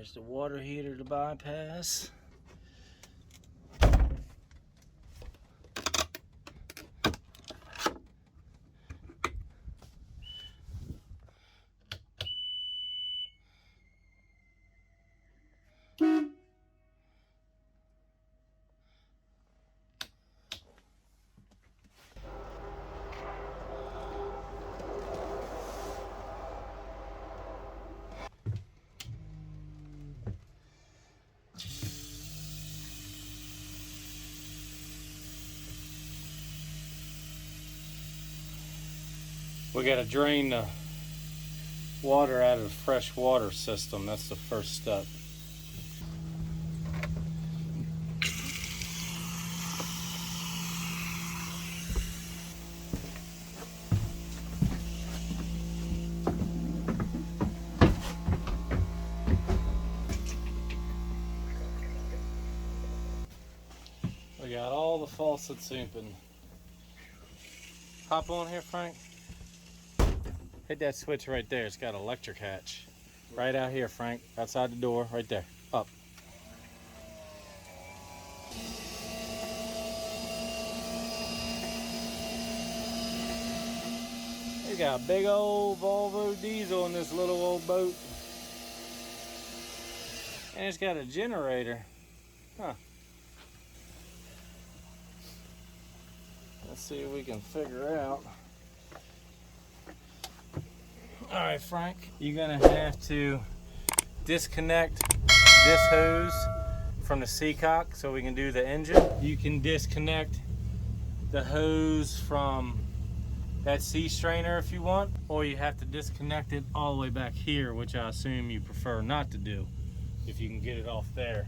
There's the water heater to bypass. We got to drain the water out of the fresh water system. That's the first step. We got all the faucets open. Hop on here, Frank. Hit that switch right there. It's got an electric hatch. Right out here, Frank. Outside the door, right there. Up. We got a big old Volvo diesel in this little old boat. And it's got a generator. Huh. Let's see if we can figure out. All right, Frank, you're gonna have to disconnect this hose from the seacock so we can do the engine. You can disconnect the hose from that sea strainer if you want, or you have to disconnect it all the way back here, which I assume you prefer not to do if you can get it off there.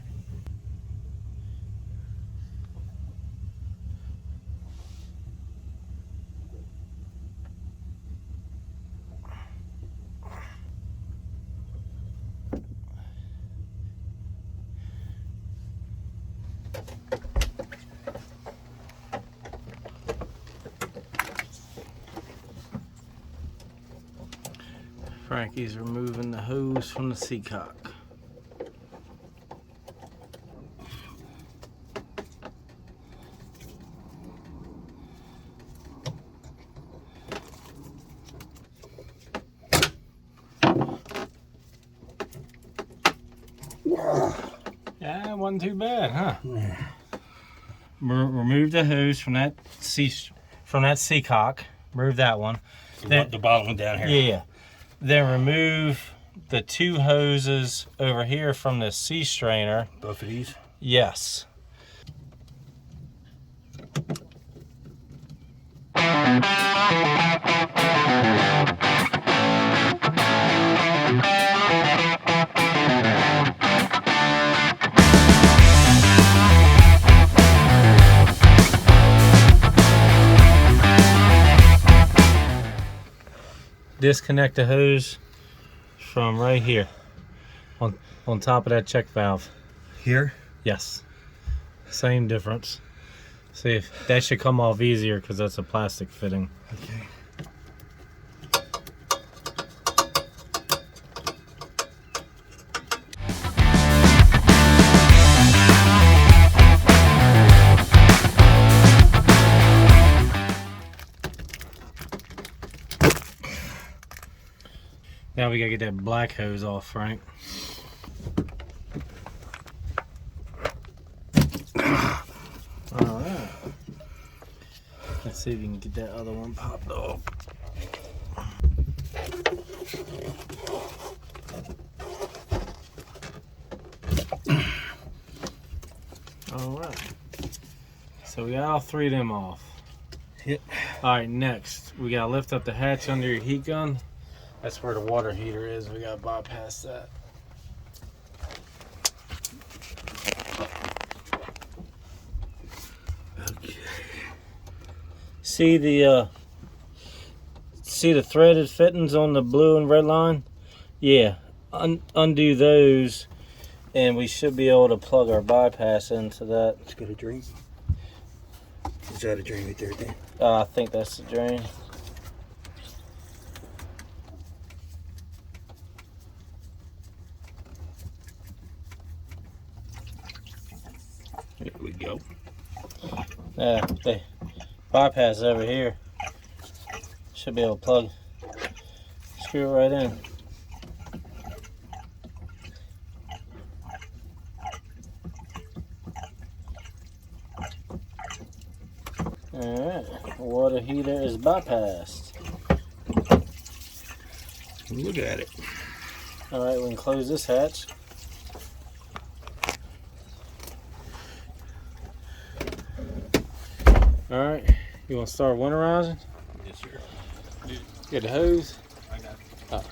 Frankie's removing the hose from the seacock. Yeah, it wasn't too bad, huh? Yeah. Remove the hose from that seacock. Remove that one. The bottom one down here. Yeah. Then remove the two hoses over here from the sea strainer. Both of these? Yes. Disconnect the hose from right here on top of that check valve. Here? Yes. Same difference. See, if that should come off easier because that's a plastic fitting. Okay. Now we gotta get that black hose off, Frank. Alright. Let's see if we can get that other one popped off. Alright. So we got all three of them off. Yep. Alright, next we gotta lift up the hatch under your heat gun. That's where the water heater is. We gotta bypass that. Okay. See the threaded fittings on the blue and red line? Yeah. Undo those, and we should be able to plug our bypass into that. It's got a drain. Is that a drain right there, Dan? I think that's the drain. The bypass over here. Should be able to plug, screw it right in. Alright, water heater is bypassed. Look at it. Alright, we can close this hatch. Alright, you want to start winterizing? Yes, sir. Get the hose. I got it. Oh.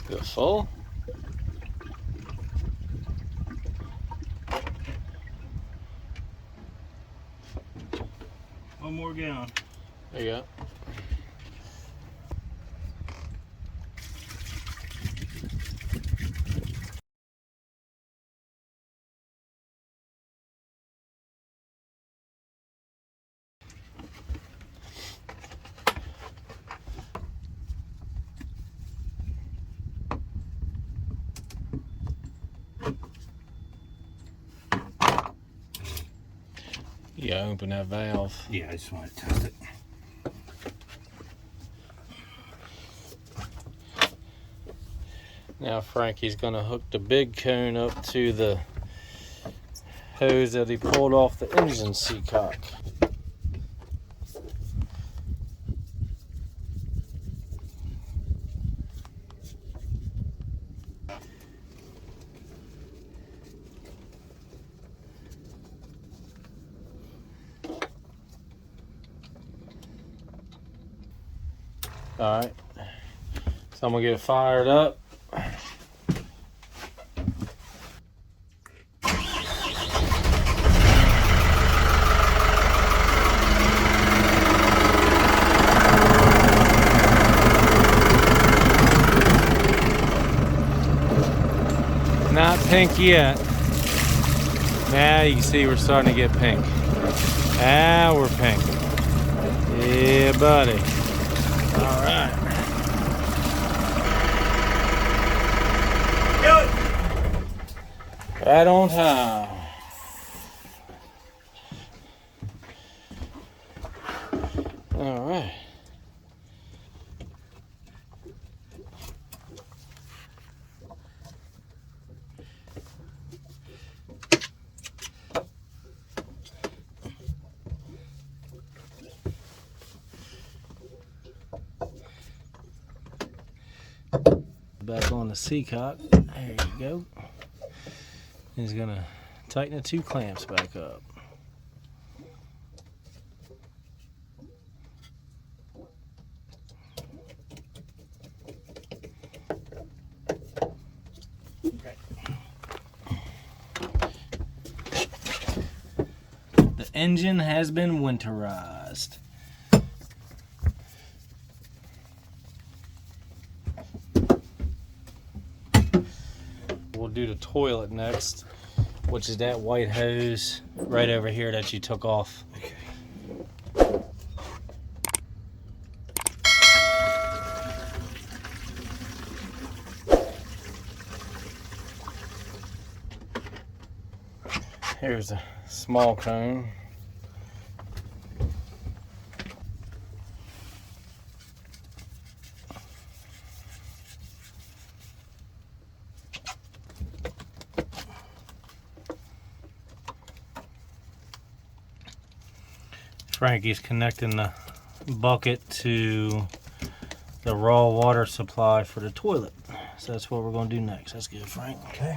Is it full? One more gallon. There you go. Yeah, open that valve. Yeah, I just want to test it. Now Frankie's gonna hook the big cone up to the hose that he pulled off the engine seacock. Alright, so I'm gonna get it fired up. Not pink yet. Now you can see we're starting to get pink. Now we're pink. Yeah, buddy. All right. Right on time. All right. Back on the seacock. There you go. He's gonna tighten the two clamps back up. The engine has been winterized. We'll do the toilet next, which is that white hose right over here that you took off. Okay. Here's a small cone. Frankie's connecting the bucket to the raw water supply for the toilet. So that's what we're going to do next. That's good, Frank. Okay.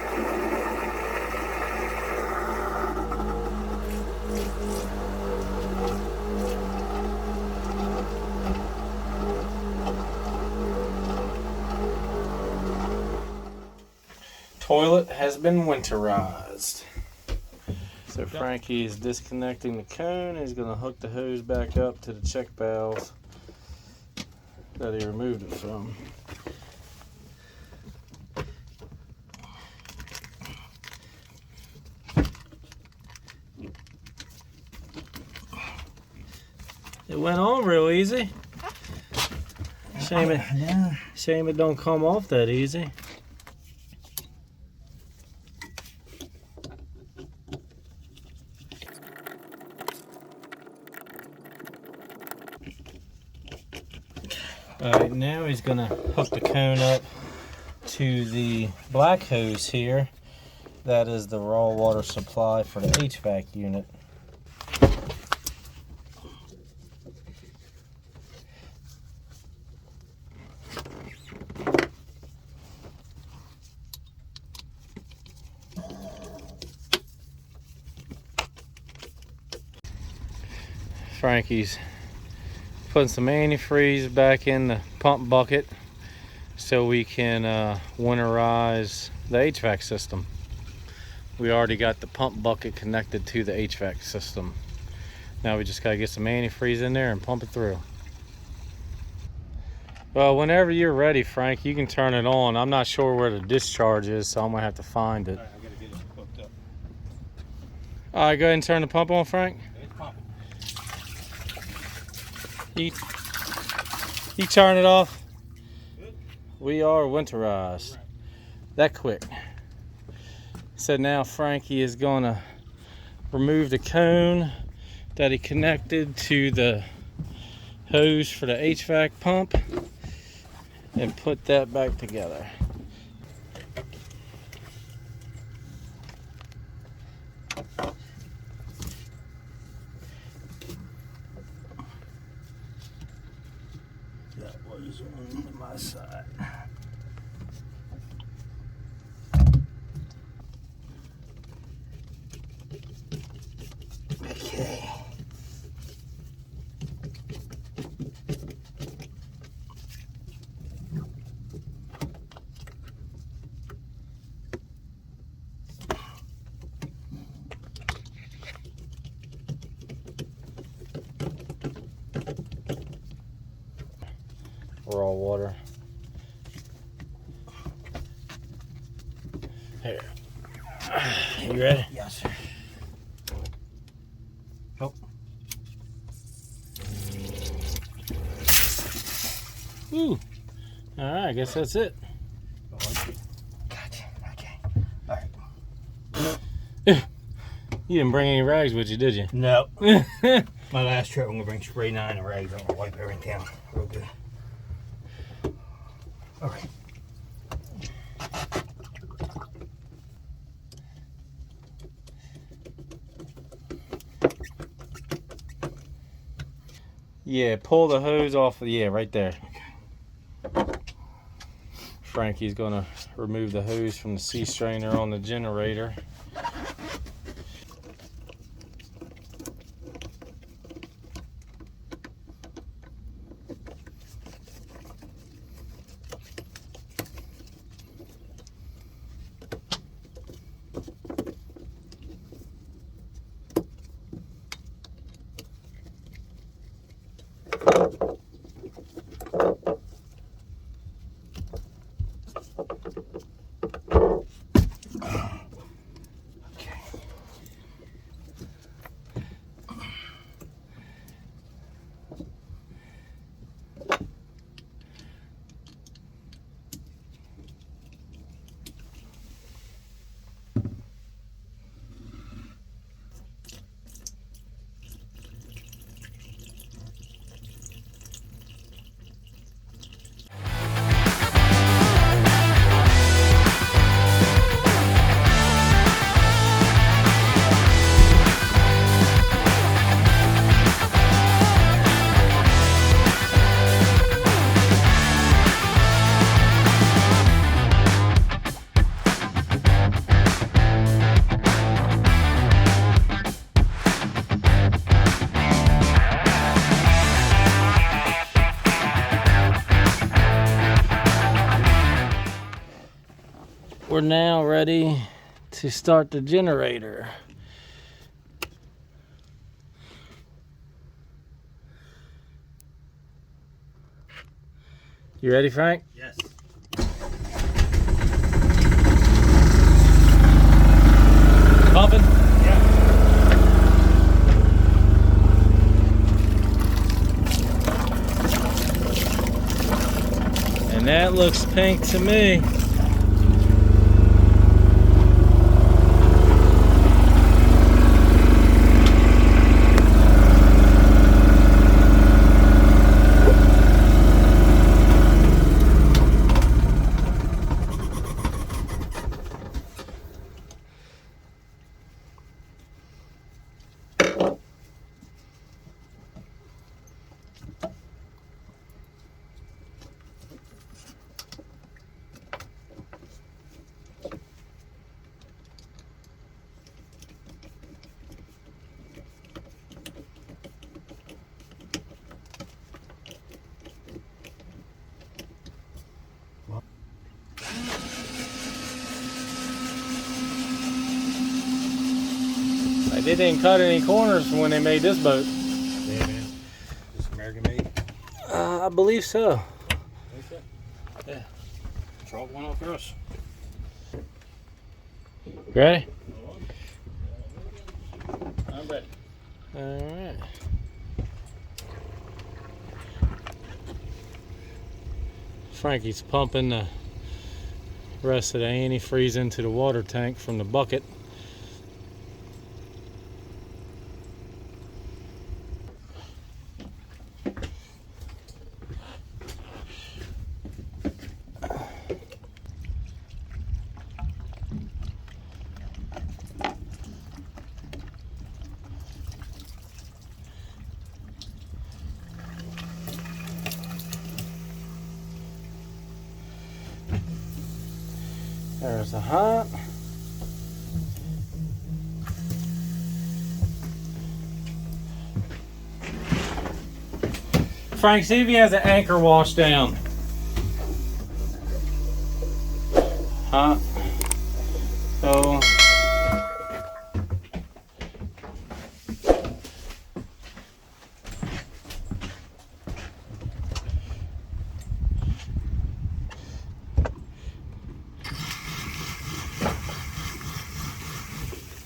Toilet has been winterized. So Frankie is disconnecting the cone. He's going to hook the hose back up to the check valve that he removed it from. It went on real easy. Shame it don't come off that easy. Alright, now he's going to hook the cone up to the black hose here. That is the raw water supply for the HVAC unit. Frankie's putting some antifreeze back in the pump bucket so we can winterize the HVAC system. We already got the pump bucket connected to the HVAC system. Now we just gotta get some antifreeze in there and pump it through. Well, whenever you're ready, Frank, you can turn it on. I'm not sure where the discharge is, so I'm gonna have to find it. All right, I gotta get it hooked up. All right, go ahead and turn the pump on, Frank. It's pumping. You turn it off. Good. We are winterized. Right. That quick. So now Frankie is gonna remove the cone that he connected to the hose for the HVAC pump and put that back together. That was on my side. Okay. Raw water. Here. You ready? Yes, sir. Oh. Ooh. All right, I guess that's it. Gotcha. Okay. All right. You didn't bring any rags with you, did you? No. My last trip, I'm gonna bring spray 9 and rags. I'm gonna wipe everything down real good. All right. Yeah, pull the hose off. Yeah, right there. Frankie's gonna remove the hose from the C strainer on the generator. we're now ready to start the generator. You ready, Frank? Yes. Pumping? Yeah. And that looks pink to me. They didn't cut any corners when they made this boat. Yeah, man. This American made? I believe so. Yeah. Chalk one off yours. Ready? I'm ready. Alright. Frankie's pumping the rest of the antifreeze into the water tank from the bucket. There's the hot. Frank, see if he has an anchor washed down. Hot. So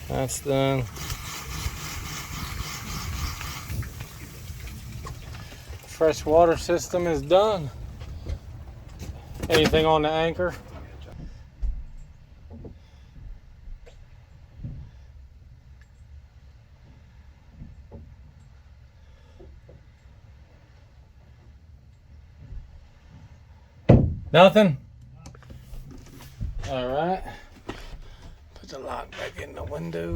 that's done. Fresh water system is done. Anything on the anchor? Nothing? All right. Put the lock back in the window.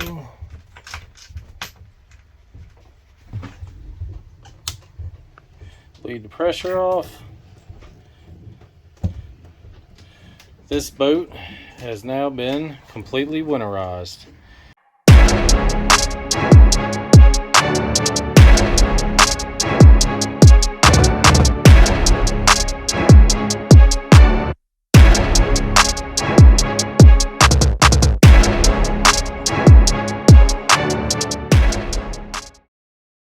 Bleed the pressure off. This boat has now been completely winterized.